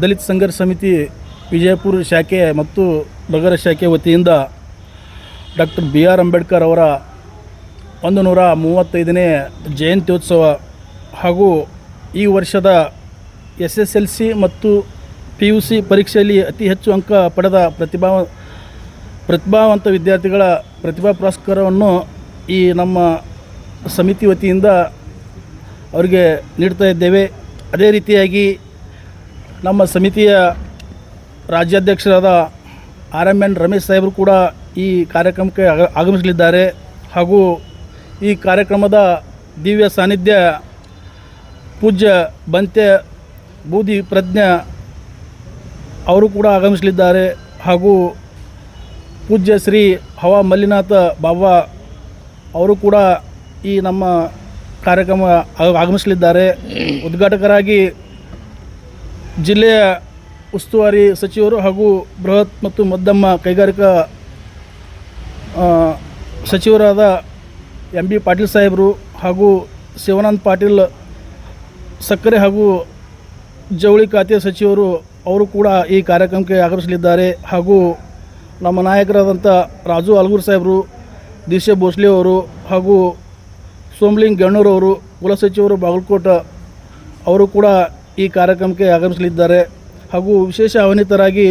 ದಲಿತ ಸಂಘರ್ಷ ಸಮಿತಿ ವಿಜಯಪುರ ಶಾಖೆ ಮತ್ತು ನಗರ ಶಾಖೆ ವತಿಯಿಂದ ಡಾಕ್ಟರ್ BR ಅಂಬೇಡ್ಕರ್ ಅವರ 135ನೇ ಜಯಂತ್ಯೋತ್ಸವ ಹಾಗೂ ಈ ವರ್ಷದ SSLC ಮತ್ತು PUC ಪರೀಕ್ಷೆಯಲ್ಲಿ ಅತಿ ಹೆಚ್ಚು ಅಂಕ ಪಡೆದ ಪ್ರತಿಭಾವಂತ ವಿದ್ಯಾರ್ಥಿಗಳ ಪ್ರತಿಭಾ ಪುರಸ್ಕಾರವನ್ನು ಈ ನಮ್ಮ ಸಮಿತಿ ವತಿಯಿಂದ ಅವರಿಗೆ ನೀಡ್ತಾ ಇದ್ದೇವೆ. ಅದೇ ರೀತಿಯಾಗಿ ನಮ್ಮ ಸಮಿತಿಯ ರಾಜ್ಯಾಧ್ಯಕ್ಷರಾದ RMN ರಮೇಶ್ ಸಾಹೇಬರು ಕೂಡ ಈ ಕಾರ್ಯಕ್ರಮಕ್ಕೆ ಆಗಮಿಸಲಿದ್ದಾರೆ. ಹಾಗೂ ಈ ಕಾರ್ಯಕ್ರಮದ ದಿವ್ಯ ಸಾನ್ನಿಧ್ಯ ಪೂಜ್ಯ ಬಂತೆ ಬೂದಿ ಪ್ರಜ್ಞಾ ಅವರು ಕೂಡ ಆಗಮಿಸಲಿದ್ದಾರೆ. ಹಾಗೂ ಪೂಜ್ಯ ಶ್ರೀ ಹವಾ ಮಲ್ಲಿನಾಥ ಬಾಬಾ ಅವರು ಕೂಡ ಈ ನಮ್ಮ ಕಾರ್ಯಕ್ರಮ ಆಗಮಿಸಲಿದ್ದಾರೆ. ಉದ್ಘಾಟಕರಾಗಿ ಜಿಲ್ಲೆಯ ಉಸ್ತುವಾರಿ ಸಚಿವರು ಹಾಗೂ ಬೃಹತ್ ಮತ್ತು ಮಧ್ಯಮ ಕೈಗಾರಿಕಾ ಸಚಿವರಾದ MB ಪಾಟೀಲ್ ಸಾಹೇಬರು ಹಾಗೂ ಶಿವಾನಂದ ಪಾಟೀಲ್ ಸಕ್ಕರೆ ಹಾಗೂ ಜವಳಿ ಖಾತೆ ಸಚಿವರು ಅವರು ಕೂಡ ಈ ಕಾರ್ಯಕ್ರಮಕ್ಕೆ ಆಗಮಿಸಲಿದ್ದಾರೆ. ಹಾಗೂ ನಮ್ಮ ನಾಯಕರಾದಂಥ ರಾಜು ಅಲ್ಗೂರ್ ಸಾಹೇಬರು, ದಿಶೆ ಭೋಸ್ಲೆ ಅವರು ಹಾಗೂ ಸೋಮಲಿಂಗ್ ಗಣ್ಣೂರವರು ಕುಲಸಚಿವರು ಬಾಗಲಕೋಟೆ ಅವರು ಕೂಡ ಈ ಕಾರ್ಯಕ್ರಮಕ್ಕೆ ಆಗಮಿಸಲಿದ್ದಾರೆ. ಹಾಗೂ ವಿಶೇಷ ಆಹ್ವಾನಿತರಾಗಿ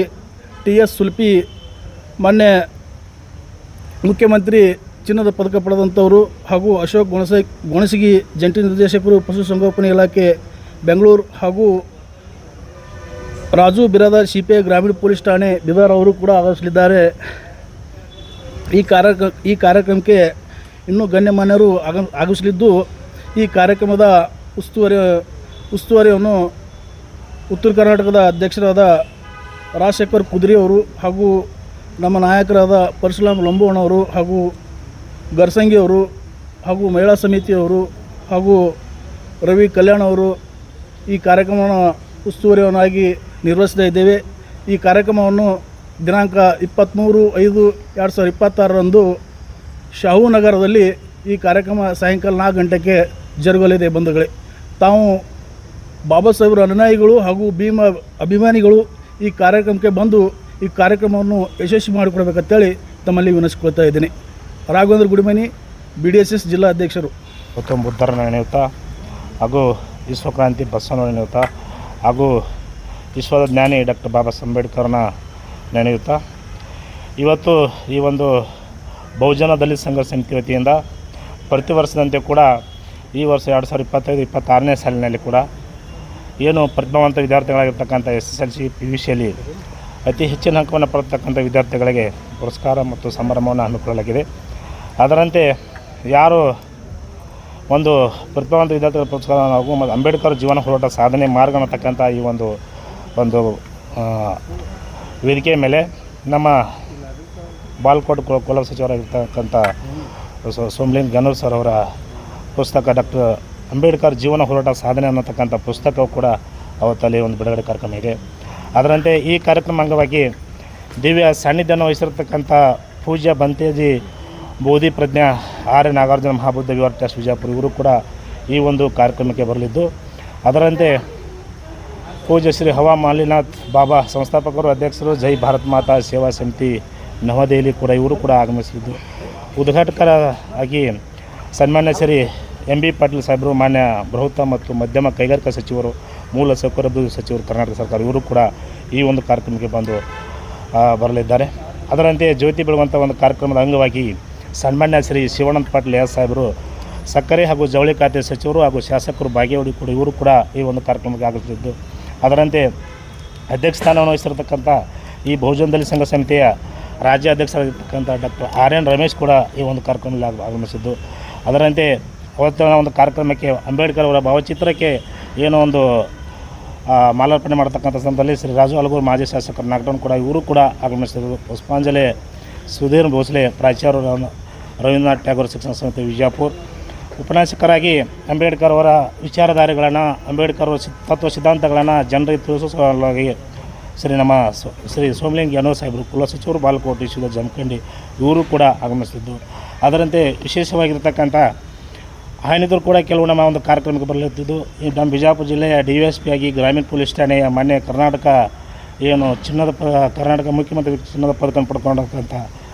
TS ಸುಲ್ಪಿ ಮೊನ್ನೆ ಮುಖ್ಯಮಂತ್ರಿ ಚಿನ್ನದ ಪದಕ ಪಡೆದಂಥವರು ಹಾಗೂ ಅಶೋಕ್ ಗೊಣಸಗಿ ಜಂಟಿ ನಿರ್ದೇಶಕರು ಪಶುಸಂಗೋಪನೆ ಇಲಾಖೆ ಬೆಂಗಳೂರು ಹಾಗೂ ರಾಜು ಬಿರಾದಾರ್ CPI ಗ್ರಾಮೀಣ ಪೊಲೀಸ್ ಠಾಣೆ ಬಿದಾರ್ ಅವರು ಕೂಡ ಆಗಮಿಸಲಿದ್ದಾರೆ. ಈ ಕಾರ್ಯಕ್ರಮಕ್ಕೆ ಇನ್ನೂ ಗಣ್ಯಮಾನ್ಯರು ಆಗಮಿಸಲಿದ್ದು ಈ ಕಾರ್ಯಕ್ರಮದ ಉಸ್ತುವಾರಿಯನ್ನು ಉತ್ತರ ಕರ್ನಾಟಕದ ಅಧ್ಯಕ್ಷರಾದ ರಾಜಶೇಖರ್ ಕುದ್ರಿ ಅವರು ಹಾಗೂ ನಮ್ಮ ನಾಯಕರಾದ ಪರಶುರಾಮ್ ಲಂಬೋಣವರು ಹಾಗೂ ಗರ್ಸಂಗಿ ಅವರು ಹಾಗೂ ಮಹಿಳಾ ಸಮಿತಿಯವರು ಹಾಗೂ ರವಿ ಕಲ್ಯಾಣ್ ಅವರು ಈ ಕಾರ್ಯಕ್ರಮವನ್ನು ಉಸ್ತುವಾರಿಯನ್ನಾಗಿ ನಿರ್ವಹಿಸ್ತಾ ಇದ್ದೇವೆ. ಈ ಕಾರ್ಯಕ್ರಮವನ್ನು ದಿನಾಂಕ 23/5/2026ರಂದು ಶಾಹು ನಗರದಲ್ಲಿ ಈ ಕಾರ್ಯಕ್ರಮ ಸಾಯಂಕಾಲ 4 ಗಂಟೆಗೆ ಜರುಗಲಿದೆ. ಬಂಧುಗಳೇ, ತಾವು ಬಾಬಾ ಸಾಹೇಬರ ಅನುಯಾಯಿಗಳು ಹಾಗೂ ಭೀಮ ಅಭಿಮಾನಿಗಳು ಈ ಕಾರ್ಯಕ್ರಮಕ್ಕೆ ಬಂದು ಈ ಕಾರ್ಯಕ್ರಮವನ್ನು ಯಶಸ್ವಿ ಮಾಡಿಕೊಡ್ಬೇಕಂತೇಳಿ ತಮ್ಮಲ್ಲಿ ವಿನಂತಿಸ್ಕೊಳ್ತಾ ಇದ್ದೀನಿ. ರಾಘವೇಂದ್ರ ಗುಡಿಮನಿ, BDSS ಜಿಲ್ಲಾ ಅಧ್ಯಕ್ಷರು. ಗೌತಮ ಬುದ್ಧರ ನೆನೆಯುತ್ತಾ ಹಾಗೂ ವಿಶ್ವಕ್ರಾಂತಿ ಬಸವಣ್ಣನ ನೆನೆಯುತ್ತಾ ಹಾಗೂ ವಿಶ್ವದ ಜ್ಞಾನಿ ಡಾಕ್ಟರ್ ಬಾಬಾ ಸಾಹೇಬ್ ಅಂಬೇಡ್ಕರ್ನ ನೆನೆಯುತ್ತಾ ಇವತ್ತು ಈ ಒಂದು ಬಹುಜನ ದಲಿತ ಸಂಘರ್ಷ ಸಮಿತಿ ವತಿಯಿಂದ ಪ್ರತಿ ವರ್ಷದಂತೆ ಕೂಡ ಈ ವರ್ಷ 2025-26ನೇ ಸಾಲಿನಲ್ಲಿ ಕೂಡ ಏನು ಪ್ರತಿಭಾವಂತ ವಿದ್ಯಾರ್ಥಿಗಳಾಗಿರ್ತಕ್ಕಂಥ SSLC PUCಯಲ್ಲಿ ಅತಿ ಹೆಚ್ಚಿನ ಅಂಕವನ್ನು ಪಡೆದತಕ್ಕಂಥ ವಿದ್ಯಾರ್ಥಿಗಳಿಗೆ ಪುರಸ್ಕಾರ ಮತ್ತು ಸಮಾರಂಭವನ್ನು ಹಮ್ಮಿಕೊಳ್ಳಲಾಗಿದೆ. ಅದರಂತೆ ಯಾರು ಒಂದು ಪ್ರತಿಭಾವಂತ ವಿದ್ಯಾರ್ಥಿಗಳ ಪುರಸ್ಕಾರ ಹಾಗೂ ಅಂಬೇಡ್ಕರ್ ಜೀವನ ಹೋರಾಟ ಸಾಧನೆ ಮಾರ್ಗ ಅನ್ನತಕ್ಕಂಥ ಈ ಒಂದು ವೇದಿಕೆಯ ಮೇಲೆ ನಮ್ಮ ಬಾಗಲಕೋಟೆ ಕುಲ ಸಚಿವರಾಗಿರ್ತಕ್ಕಂಥ ಸೋಮಲಿಂಗ್ ಗಣ್ಣೂರ್ ಸರ್ ಅವರ ಪುಸ್ತಕ ಡಾಕ್ಟರ್ ಅಂಬೇಡ್ಕರ್ ಜೀವನ ಹೋರಾಟ ಸಾಧನೆ ಅನ್ನತಕ್ಕಂಥ ಪುಸ್ತಕವು ಕೂಡ ಅವತ್ತಲ್ಲಿ ಒಂದು ಬಿಡುಗಡೆ ಕಾರ್ಯಕ್ರಮ ಇದೆ. ಅದರಂತೆ ಈ ಕಾರ್ಯಕ್ರಮ ಅಂಗವಾಗಿ ದಿವ್ಯ ಸಾನ್ನಿಧ್ಯವನ್ನು ವಹಿಸಿರ್ತಕ್ಕಂಥ ಪೂಜ್ಯ ಬಂತೇಜಿ ಬೋಧಿ ಪ್ರಜ್ಞಾ ಆರ್ಯ ನಾಗಾರ್ಜುನ ಮಹಾಬುದ್ಧ ವಿಹಾರ್ ಟ್ರಸ್ಟ್ ವಿಜಯಪುರ ಇವರು ಕೂಡ ಈ ಒಂದು ಕಾರ್ಯಕ್ರಮಕ್ಕೆ ಬರಲಿದ್ದು, ಅದರಂತೆ ಪೂಜ್ಯ ಶ್ರೀ ಹವಾ ಮಾಲಿನಾಥ್ ಬಾಬಾ ಸಂಸ್ಥಾಪಕರು ಅಧ್ಯಕ್ಷರು ಜೈ ಭಾರತ್ ಮಾತಾ ಸೇವಾ ಸಮಿತಿ ನವದೆಹಲಿ ಕೂಡ ಇವರು ಕೂಡ ಆಗಮಿಸಲಿದ್ದು, ಉದ್ಘಾಟಕರಾಗಿ ಸನ್ಮಾನ್ಯ ಶ್ರೀ MB ಪಾಟೀಲ್ ಸಾಹೇಬರು, ಮಾನ್ಯ ಬೃಹತ್ ಮತ್ತು ಮಧ್ಯಮ ಕೈಗಾರಿಕಾ ಸಚಿವರು, ಮೂಲ ಸೌಕರ್ಯ ಅಭಿವೃದ್ಧಿ ಸಚಿವರು ಕರ್ನಾಟಕ ಸರ್ಕಾರ ಇವರು ಕೂಡ ಈ ಒಂದು ಕಾರ್ಯಕ್ರಮಕ್ಕೆ ಬಂದು ಬರಲಿದ್ದಾರೆ. ಅದರಂತೆ ಜ್ಯೋತಿ ಬೆಳಗುವಂಥ ಒಂದು ಕಾರ್ಯಕ್ರಮದ ಅಂಗವಾಗಿ ಸನ್ಮಾನ್ಯ ಶ್ರೀ ಶಿವಾನಂದ ಪಾಟೀಲ್ ಸಾಹೇಬರು ಸಕ್ಕರೆ ಹಾಗೂ ಜವಳಿ ಖಾತೆ ಸಚಿವರು ಹಾಗೂ ಶಾಸಕರು ಭಾಗಿಯಾಗಿ ಕೂಡ ಇವರು ಕೂಡ ಈ ಒಂದು ಕಾರ್ಯಕ್ರಮಕ್ಕೆ ಆಗಮಿಸಿದ್ದು, ಅದರಂತೆ ಅಧ್ಯಕ್ಷ ಸ್ಥಾನವನ್ನು ವಹಿಸಿರ್ತಕ್ಕಂಥ ಈ ಬಹುಜನ ದಲಿತ ಸಂಘ ಸಮಿತಿಯ ರಾಜ್ಯ ಅಧ್ಯಕ್ಷರಾಗಿರ್ತಕ್ಕಂಥ ಡಾಕ್ಟರ್ RN ರಮೇಶ್ ಕೂಡ ಈ ಒಂದು ಕಾರ್ಯಕ್ರಮದಲ್ಲಿ ಆಗಮಿಸಿದ್ದು, ಅದರಂತೆ ಅವತ್ತಿನ ಒಂದು ಕಾರ್ಯಕ್ರಮಕ್ಕೆ ಅಂಬೇಡ್ಕರ್ ಅವರ ಭಾವಚಿತ್ರಕ್ಕೆ ಏನೋ ಒಂದು ಮಾಲಾರ್ಪಣೆ ಮಾಡತಕ್ಕಂಥ ಸಂದರ್ಭದಲ್ಲಿ ಶ್ರೀ ರಾಜು ಅಲ್ಗೂರ್ ಮಾಜಿ ಶಾಸಕರು ನಾಗಡನ್ ಕೂಡ ಇವರು ಕೂಡ ಆಗಮಿಸಿದರು. ಪುಷ್ಪಾಂಜಲಿ ಸುಧೀರ್ ಭೋಸ್ಲೆ ಪ್ರಾಚಾರ್ಯರು ರವೀಂದ್ರನಾಥ್ ಟ್ಯಾಗೋರ್ ಶಿಕ್ಷಣ ಸಂಸ್ಥೆ ವಿಜಯಪುರ, ಉಪನ್ಯಾಸಕರಾಗಿ ಅಂಬೇಡ್ಕರ್ ಅವರ ವಿಚಾರಧಾರೆಗಳನ್ನು ಅಂಬೇಡ್ಕರ್ ಅವರ ತತ್ವ ಸಿದ್ಧಾಂತಗಳನ್ನು ಜನರಿಗೆ ತಿಳಿಸುವ ಸಲುವಾಗಿ ಶ್ರೀ ಸೋಮಲಿಂಗ್ ಗಣ್ಣೂರ್ ಸಾಹೇಬರು ಕುಲ ಸಚಿವರು ಬಾಗಲಕೋಟೆ ಜಮಖಂಡಿ ಇವರು ಕೂಡ ಆಗಮಿಸಿದ್ದು, ಅದರಂತೆ ವಿಶೇಷವಾಗಿರ್ತಕ್ಕಂಥ ಹಾನಿದ್ರು ಕೂಡ ಕೆಲವು ನಮ್ಮ ಒಂದು ಕಾರ್ಯಕ್ರಮಕ್ಕೆ ಬರಲಿದ್ದು ಈ ನಮ್ಮ ಬಿಜಾಪುರ ಜಿಲ್ಲೆಯ DSP ಆಗಿ ಗ್ರಾಮೀಣ ಪೊಲೀಸ್ ಠಾಣೆಯ ಮಾನ್ಯ ಕರ್ನಾಟಕ ಏನು ಕರ್ನಾಟಕ ಮುಖ್ಯಮಂತ್ರಿ ಚಿನ್ನದ ಪದಕ ಪಡ್ಕೊಂಡಂಥ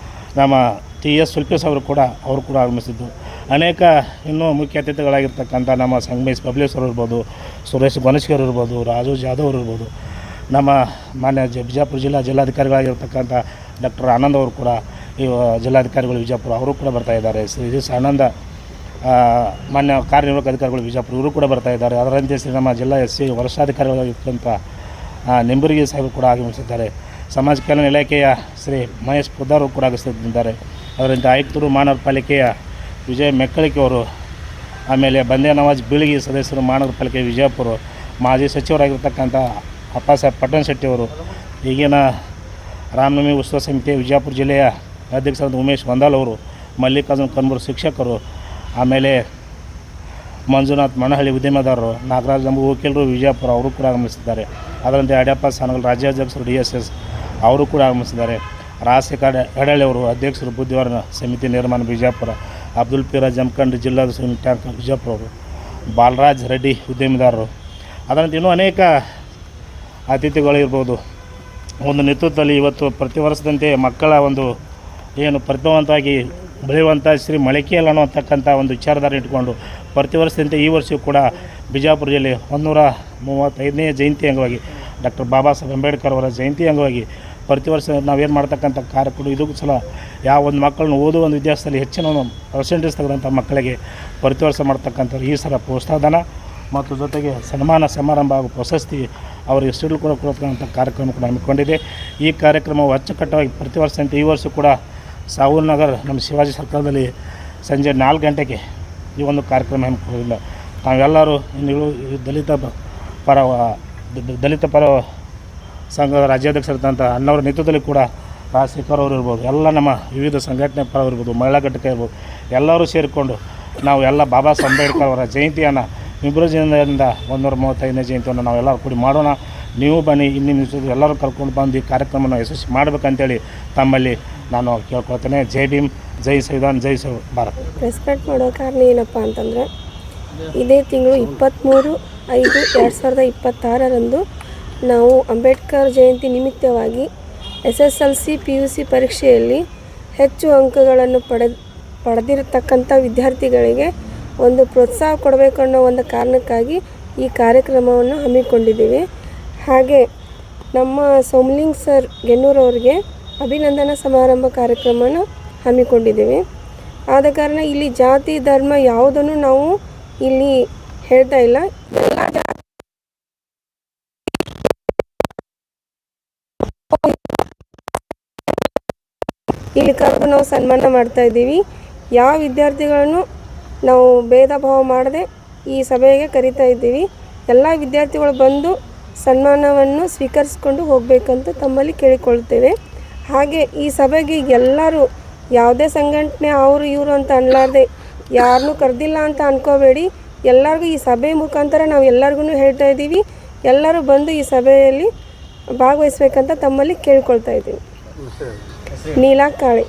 ನಮ್ಮ TS ಸುಲ್ಪೇಶ್ ಅವರು ಕೂಡ ಆಗಮಿಸಿದ್ದು. ಅನೇಕ ಇನ್ನೂ ಮುಖ್ಯ ಅತಿಥಿಗಳಾಗಿರ್ತಕ್ಕಂಥ ನಮ್ಮ ಸಂಗಮೇಶ್ ಪಬ್ಲೇಶ್ವರ್ ಇರ್ಬೋದು, ಸುರೇಶ್ ಗೋನಸ್ಕರ್ ಇರ್ಬೋದು, ರಾಜು ಜಾಧವ್ ಅವರು ಇರ್ಬೋದು, ನಮ್ಮ ಮಾನ್ಯ ಬಿಜಾಪುರ ಜಿಲ್ಲಾಧಿಕಾರಿಗಳಾಗಿರ್ತಕ್ಕಂಥ ಡಾಕ್ಟರ್ ಆನಂದ್ ಅವರು ಕೂಡ ಈ ಜಿಲ್ಲಾಧಿಕಾರಿಗಳು ವಿಜಯಪುರ ಅವರು ಕೂಡ ಬರ್ತಾಯಿದ್ದಾರೆ. ಶ್ರೀ ಆನಂದ ಮಾನ್ಯ ಕಾರ್ಯನಿರ್ವಾಹಕ ಅಧಿಕಾರಿಗಳು ವಿಜಯಪುರ ಇವರು ಕೂಡ ಬರ್ತಾಯಿದ್ದಾರೆ. ಅದರಂತೆ ಶ್ರೀ ನಮ್ಮ ಜಿಲ್ಲಾ SC ವರ್ಷಾಧಿಕಾರಿಗಳಾಗಿರ್ತಕ್ಕಂಥ ನಿಂಬುರ್ಗಿ ಸಾಹೇಬರು ಕೂಡ ಆಗಮಿಸಿದ್ದಾರೆ. ಸಮಾಜ ಕಲ್ಯಾಣ ಇಲಾಖೆಯ ಶ್ರೀ ಮಹೇಶ್ ಪುದ್ದಾರ್ ಕೂಡ ಆಗಮಿಸಿದ್ದಾರೆ. ಅದರಂತೆ ಆಯುಕ್ತರು ಮಹಾನಗರ ಪಾಲಿಕೆಯ ವಿಜಯ್ ಮೆಕ್ಕಳಿಕೆ ಅವರು, ಆಮೇಲೆ ಬಂದೇ ನವಾಜ್ ಬೀಳಗಿ ಸದಸ್ಯರು ಮಹಾನಗರ ಪಾಲಿಕೆ ವಿಜಯಪುರ, ಮಾಜಿ ಸಚಿವರಾಗಿರ್ತಕ್ಕಂಥ ಅಪ್ಪಾಸಾಹೇಬ್ ಪಟ್ಟಣ ಶೆಟ್ಟಿಯವರು, ಈಗಿನ ರಾಮನವಮಿ ಉತ್ಸವ ಸಮಿತಿಯ ವಿಜಯಪುರ ಜಿಲ್ಲೆಯ ಅಧ್ಯಕ್ಷರಾದ ಉಮೇಶ್ ವಂದಾಲ್ ಅವರು, ಮಲ್ಲಿಕಾರ್ಜುನ ಕನ್ಬೂರು ಶಿಕ್ಷಕರು, ಆಮೇಲೆ ಮಂಜುನಾಥ್ ಮನಹಳ್ಳಿ ಉದ್ಯಮದಾರರು, ನಾಗರಾಜ್ ನಂಬು ವಕೀಲರು ವಿಜಯಪುರ ಅವರು ಕೂಡ ಆಗಮಿಸಿದ್ದಾರೆ. ಅದರಂತೆ ಅಡ್ಯಪ್ಪ ಸಾನಗಲ್ ರಾಜ್ಯಾಧ್ಯಕ್ಷರು DSS ಅವರು ಕೂಡ ಆಗಮಿಸಿದ್ದಾರೆ. ರಾಜಶೇಖರ್ ಎಡಳ್ಳಿ ಅವರು ಅಧ್ಯಕ್ಷರು ಬುದ್ಧಿವಾರ ಸಮಿತಿ ನಿರ್ಮಾಣ ವಿಜಯಪುರ, ಅಬ್ದುಲ್ ಪಿರಾಜ್ ಜಮಖಂಡ್ ಜಿಲ್ಲಾ ಟ್ಯಾಂಕ್ ವಿಜಯಪುರ ಅವರು, ಬಾಲರಾಜ್ ರೆಡ್ಡಿ ಉದ್ಯಮಿದಾರರು, ಅದರಂತೆ ಇನ್ನೂ ಅನೇಕ ಅತಿಥಿಗಳಿರ್ಬೋದು. ಒಂದು ನೇತೃತ್ವದಲ್ಲಿ ಇವತ್ತು ಪ್ರತಿ ವರ್ಷದಂತೆ ಮಕ್ಕಳ ಒಂದು ಏನು ಪ್ರತಿಭಾವಂತವಾಗಿ ಬೆಳೆಯುವಂಥ ಶ್ರೀ ಮಳಿಕೆಯಲ್ಲ ಅನ್ನೋತಕ್ಕಂಥ ಒಂದು ವಿಚಾರಧಾರೆ ಇಟ್ಕೊಂಡು ಪ್ರತಿ ವರ್ಷದಂತೆ ಈ ವರ್ಷವೂ ಕೂಡ ಬಿಜಾಪುರ ಜಿಲ್ಲೆ 135ನೇ ಜಯಂತಿ ಅಂಗವಾಗಿ ಡಾಕ್ಟರ್ ಬಾಬಾ ಸಾಹೇಬ್ ಅಂಬೇಡ್ಕರ್ ಅವರ ಜಯಂತಿ ಅಂಗವಾಗಿ ಪ್ರತಿ ವರ್ಷ ನಾವೇನು ಮಾಡ್ತಕ್ಕಂಥ ಕಾರ್ಯಕ್ರಮ ಇದಕ್ಕೂ ಸಲ ಯಾವ ಒಂದು ಮಕ್ಕಳನ್ನ ಓದುವ ಒಂದು ವಿದ್ಯಾಸದಲ್ಲಿ ಹೆಚ್ಚಿನ ಪರ್ಸೆಂಟೇಜ್ ತೆಗೆದಂಥ ಮಕ್ಕಳಿಗೆ ಪ್ರತಿ ವರ್ಷ ಮಾಡ್ತಕ್ಕಂಥದ್ದು ಈ ಸಲ ಪ್ರೋತ್ಸಾಹಧನ ಮತ್ತು ಜೊತೆಗೆ ಸನ್ಮಾನ ಸಮಾರಂಭ ಹಾಗೂ ಪ್ರಶಸ್ತಿ ಅವರಿಗೆ ಸಿಡಿಲು ಕೂಡ ಕೊಡ್ತಕ್ಕಂಥ ಕಾರ್ಯಕ್ರಮ ಕೂಡ ಹಮ್ಮಿಕೊಂಡಿದೆ. ಈ ಕಾರ್ಯಕ್ರಮವು ಅಚ್ಚುಕಟ್ಟವಾಗಿ ಪ್ರತಿ ವರ್ಷದಂತೆ ಈ ವರ್ಷ ಕೂಡ ಸಾವೂರ್ ನಗರ್ ನಮ್ಮ ಶಿವಾಜಿ ಸರ್ಕಲ್ದಲ್ಲಿ ಸಂಜೆ 4 ಗಂಟೆಗೆ ಈ ಒಂದು ಕಾರ್ಯಕ್ರಮ ಹಮ್ಮಿಕೊಂಡಿಲ್ಲ. ನಾವೆಲ್ಲರೂ ಇನ್ನು ದಲಿತ ಪರ ಸಂಘದ ರಾಜ್ಯಾಧ್ಯಕ್ಷರಿದ್ದಂಥ ಅಣ್ಣವರ ನೇತೃತ್ವದಲ್ಲಿ ಕೂಡ ರಾಜಶೇಖರ್ ಅವರು ಇರ್ಬೋದು, ಎಲ್ಲ ನಮ್ಮ ವಿವಿಧ ಸಂಘಟನೆ ಪರ ಇರ್ಬೋದು, ಮಹಿಳಾ ಘಟಕ ಇರ್ಬೋದು, ಎಲ್ಲರೂ ಸೇರಿಕೊಂಡು ನಾವು ಎಲ್ಲ ಬಾಬಾ ಸಾಹೇಬ್ ಅಂಬೇಡ್ಕರ್ ಅವರ ಜಯಂತಿಯನ್ನು ಫೆಬ್ರವರಿಯಿಂದ 135ನೇ ಜಯಂತಿಯನ್ನು ನಾವೆಲ್ಲರೂ ಕೂಡಿ ಮಾಡೋಣ. ನೀವು ಬನ್ನಿ, ಇನ್ನಿನ ಎಲ್ಲರೂ ಕರ್ಕೊಂಡು ಬಂದು ಈ ಕಾರ್ಯಕ್ರಮವನ್ನು ಯಶಸ್ವಿ ಮಾಡಬೇಕಂತೇಳಿ ತಮ್ಮಲ್ಲಿ ನಾನು ಕೇಳ್ಕೊಳ್ತೇನೆ. ಜೈ ಭೀಮ್, ಜೈ ಸಂವಿಧಾನ್, ಜೈ ಭಾರತ್. ರೆಸ್ಪೆಕ್ಟ್ ಮಾಡೋ ಕಾರಣ ಏನಪ್ಪ ಅಂತಂದರೆ ಇದೇ ತಿಂಗಳು 23/5/2026 ನಾವು ಅಂಬೇಡ್ಕರ್ ಜಯಂತಿ ನಿಮಿತ್ತವಾಗಿ SSLC PUC ಪರೀಕ್ಷೆಯಲ್ಲಿ ಹೆಚ್ಚು ಅಂಕಗಳನ್ನು ಪಡೆದಿರತಕ್ಕಂಥ ವಿದ್ಯಾರ್ಥಿಗಳಿಗೆ ಒಂದು ಪ್ರೋತ್ಸಾಹ ಕೊಡಬೇಕು ಅನ್ನೋ ಒಂದು ಕಾರಣಕ್ಕಾಗಿ ಈ ಕಾರ್ಯಕ್ರಮವನ್ನು ಹಮ್ಮಿಕೊಂಡಿದ್ದೀವಿ. ಹಾಗೆ ನಮ್ಮ ಸೋಮಲಿಂಗ್ ಸರ್ ಗೆನ್ನೂರವ್ರಿಗೆ ಅಭಿನಂದನಾ ಸಮಾರಂಭ ಕಾರ್ಯಕ್ರಮನ ಹಮ್ಮಿಕೊಂಡಿದ್ದೀವಿ. ಆದ ಕಾರಣ ಇಲ್ಲಿ ಜಾತಿ ಧರ್ಮ ಯಾವುದನ್ನು ನಾವು ಇಲ್ಲಿ ಹೇಳ್ತಾ ಇಲ್ಲ. ಇಲ್ಲಿ ಕರೆದು ನಾವು ಸನ್ಮಾನ ಮಾಡ್ತಾ ಇದ್ದೀವಿ. ಯಾವ ವಿದ್ಯಾರ್ಥಿಗಳನ್ನು ನಾವು ಭೇದ ಭಾವ ಮಾಡದೆ ಈ ಸಭೆಗೆ ಕರಿತಾ ಇದ್ದೀವಿ. ಎಲ್ಲ ವಿದ್ಯಾರ್ಥಿಗಳು ಬಂದು ಸನ್ಮಾನವನ್ನು ಸ್ವೀಕರಿಸಿಕೊಂಡು ಹೋಗಬೇಕಂತ ತಮ್ಮಲ್ಲಿ ಕೇಳಿಕೊಳ್ತೇವೆ. ಹಾಗೆ ಈ ಸಭೆಗೆ ಎಲ್ಲರೂ ಯಾವುದೇ ಸಂಘಟನೆ ಅವರು ಇವರು ಅಂತ ಅನ್ನಲಾರ್ದೆ ಯಾರನ್ನೂ ಕರೆದಿಲ್ಲ ಅಂತ ಅಂದ್ಕೋಬೇಡಿ. ಎಲ್ಲರಿಗೂ ಈ ಸಭೆ ಮುಖಾಂತರ ನಾವು ಎಲ್ಲರಿಗೂ ಹೇಳ್ತಾ ಇದ್ದೀವಿ, ಎಲ್ಲರೂ ಬಂದು ಈ ಸಭೆಯಲ್ಲಿ ಭಾಗವಹಿಸಬೇಕಂತ ತಮ್ಮಲ್ಲಿ ಕೇಳ್ಕೊಳ್ತಾ ಇದ್ದೀವಿ. ನೀಲಾ ಕಾಳೆ.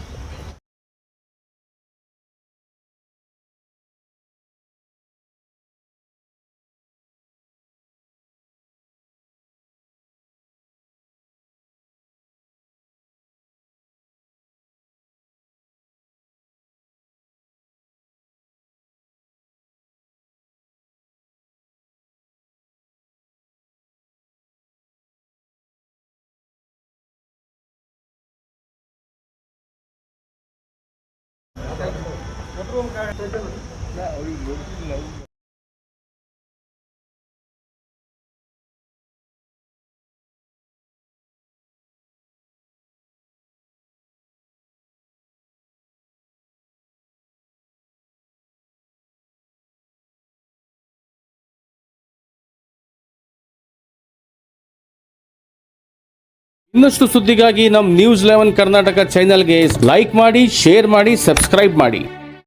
ಇನ್ನಷ್ಟು ಸುದ್ದಿಗಾಗಿ ನಮ್ಮ News 11 ಕರ್ನಾಟಕ ಚಾನೆಲ್ಗೆ ಲೈಕ್ ಮಾಡಿ, ಶೇರ್ ಮಾಡಿ, ಸಬ್ಸ್ಕ್ರೈಬ್ ಮಾಡಿ.